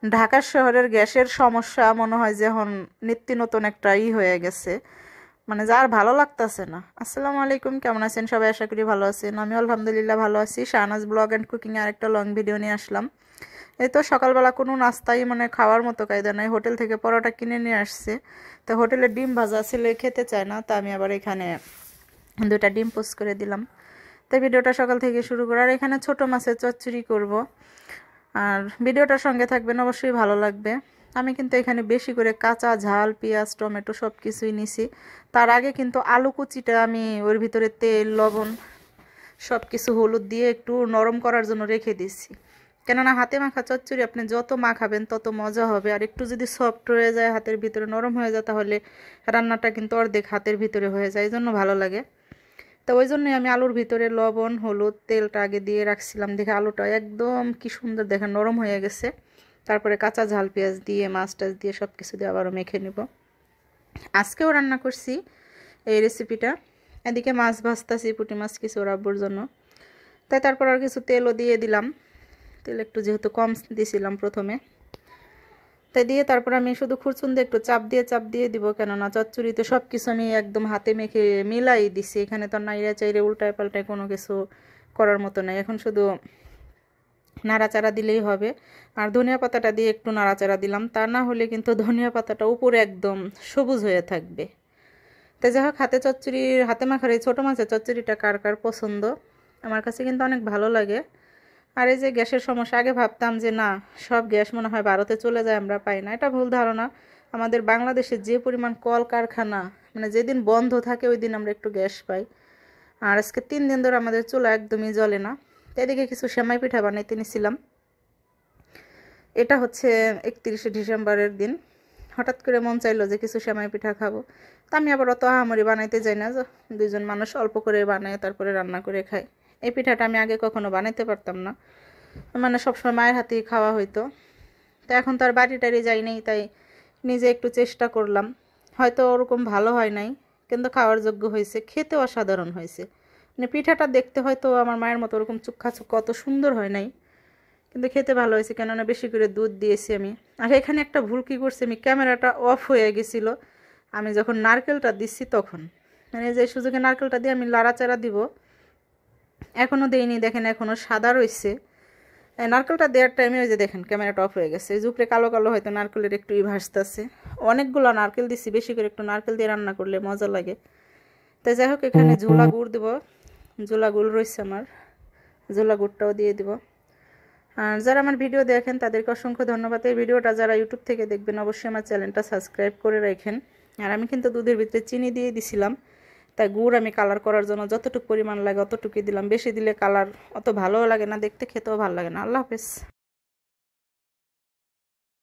ঢাকা শহরের গ্যাসের সমস্যা মনে হয় যে এখন নিত্য নতুন একটা হয়ে গেছে, মানে যার ভালো লাগতেছে না। আসসালামু আলাইকুম, কেমন আছেন সবাই? আশা করি ভালো আছেন। আমি আলহামদুলিল্লাহ ভালো আছি। শাহনাজ ব্লগ অ্যান্ড কুকিং এ আরেকটা লং ভিডিও নিয়ে আসলাম। এই তো সকালবেলা কোনো নাস্তাই মানে খাওয়ার মতো কায়দা নাই। হোটেল থেকে পরোটা কিনে নিয়ে আসছে, তো হোটেলে ডিম ভাজা ছেলে খেতে চায় না, তা আমি আবার এখানে দুটা ডিম পোস্ট করে দিলাম। তো ভিডিওটা সকাল থেকে শুরু করার, আর এখানে ছোট মাছের চচ্চড়ি করব। আর ভিডিওটার সঙ্গে থাকবেন, অবশ্যই ভালো লাগবে। আমি কিন্তু এখানে বেশি করে কাঁচা ঝাল, পেঁয়াজ, টমেটো সব কিছুই নিছি। তার আগে কিন্তু আলু কুচিটা আমি ওর ভিতরে তেল, লবণ সব কিছু হলুদ দিয়ে একটু নরম করার জন্য রেখে দিছি। কেননা হাতে মাখা চচ্চড়ি আপনি যত মাখাবেন তত মজা হবে। আর একটু যদি সফট হয়ে যায়, হাতের ভিতরে নরম হয়ে যায়, তাহলে রান্নাটা কিন্তু অর্ধেক হাতের ভিতরে হয়ে যায়, এই জন্য ভালো লাগে। তো ওই জন্যই আমি আলুর ভিতরে লবণ, হলুদ, তেলটা আগে দিয়ে রাখছিলাম। দেখে আলুটা একদম কি সুন্দর দেখে নরম হয়ে গেছে। তারপরে কাঁচা ঝাল পেঁয়াজ দিয়ে, মাছ টাছ দিয়ে সব কিছু দিয়ে আবারও মেখে নিব। আজকেও রান্না করছি এই রেসিপিটা। এদিকে মাছ ভাজতাছি, পুঁটি মাছ কিছু রাব্বুর জন্য। তাই তারপর আর কিছু তেলও দিয়ে দিলাম। তেল একটু যেহেতু কম দিয়েছিলাম প্রথমে, তাই দিয়ে তারপর আমি শুধু খুরচুন দিয়ে একটু চাপ দিয়ে দিব। কেননা চচ্চড়িতে সব কিছু আমি একদম হাতে মেখে মিলাই দিছি। এখানে তো নাইড়া চাইরে উল্টায় পাল্টায় কোনো কিছু করার মতো নাই। এখন শুধু নাড়াচাড়া দিলেই হবে। আর ধনিয়া পাতাটা দিয়ে একটু নাড়াচাড়া দিলাম, তা না হলে কিন্তু ধনিয়া পাতাটা উপরে একদম সবুজ হয়ে থাকবে। তাই যাই হোক, হাতে মাখার এই ছোটো মাছের চচ্চড়িটা কার কার পছন্দ, আমার কাছে কিন্তু অনেক ভালো লাগে। আর এই যে গ্যাসের সমস্যা, আগে ভাবতাম যে না, সব গ্যাস মনে হয় ভারতে চলে যায়, আমরা পাই না। এটা ভুল ধারণা। আমাদের বাংলাদেশে যে পরিমাণ কল কারখানা, মানে যেদিন বন্ধ থাকে ওই দিন আমরা একটু গ্যাস পাই। আর আজকে 3 দিন ধরে আমাদের চুলা একদমই জ্বলে না। এদিকে কিছু সেমাই পিঠা বানাইতে নিছিলাম। এটা হচ্ছে 31শে ডিসেম্বরের দিন। হঠাৎ করে মন চাইলো যে কিছু সেমাই পিঠা খাবো। তা আমি আবার অত আহামরি বানাইতে যাই না, দুইজন মানুষ অল্প করে বানায় তারপরে রান্না করে খাই। এই পিঠাটা আমি আগে কখনো বানাইতে পারতাম না, মানে সবসময় মায়ের হাতেই খাওয়া হইতো। তো এখন তো আর বাড়ি টাড়ি যাই নাই, তাই নিজে একটু চেষ্টা করলাম। হয়তো ওরকম ভালো হয় নাই, কিন্তু খাওয়ার যোগ্য হয়েছে, খেতে অসাধারণ হয়েছে। মানে পিঠাটা দেখতে হয়তো আমার মায়ের মতো ওরকম চুক্কা চুক্কা অত সুন্দর হয় নাই, কিন্তু খেতে ভালো হয়েছে। কেননা বেশি করে দুধ দিয়েছি আমি। আর এখানে একটা ভুল কী করছি আমি, ক্যামেরাটা অফ হয়ে গেছিলো আমি যখন নারকেলটা দিচ্ছি তখন। মানে যে সুযোগে নারকেলটা দিয়ে আমি লাড়াচাড়া দিব, এখনও দেইনি, দেখেন এখনও সাদা রয়েছে। নারকেলটা দেওয়ার টাইমে ওই যে দেখেন ক্যামেরাটা অফ হয়ে গেছে। এই যে উপরে কালো কালো হয়তো নারকেলের একটু ভাসতেছে। অনেকগুলো নারকেল দিছি, বেশি করে একটু নারকেল দিয়ে রান্না করলে মজা লাগে। তাই যাই হোক, এখানে ঝোলা গুড় দেবো। ঝোলা গুড় রয়েছে আমার, ঝোলা গুড়টাও দিয়ে দিব। আর যারা আমার ভিডিও দেখেন তাদেরকে অসংখ্য ধন্যবাদ। এই ভিডিওটা যারা ইউটিউব থেকে দেখবেন অবশ্যই আমার চ্যানেলটা সাবস্ক্রাইব করে রাখেন। আর আমি কিন্তু দুধের ভিতরে চিনি দিয়ে দিছিলাম, তাই গুড় আমি কালার করার জন্য যতটুকু পরিমাণ লাগে অতটুকুই দিলাম। বেশি দিলে কালার অত ভালোও লাগে না দেখতে, খেতেও ভালো লাগে না। আল্লাহ হাফেজ।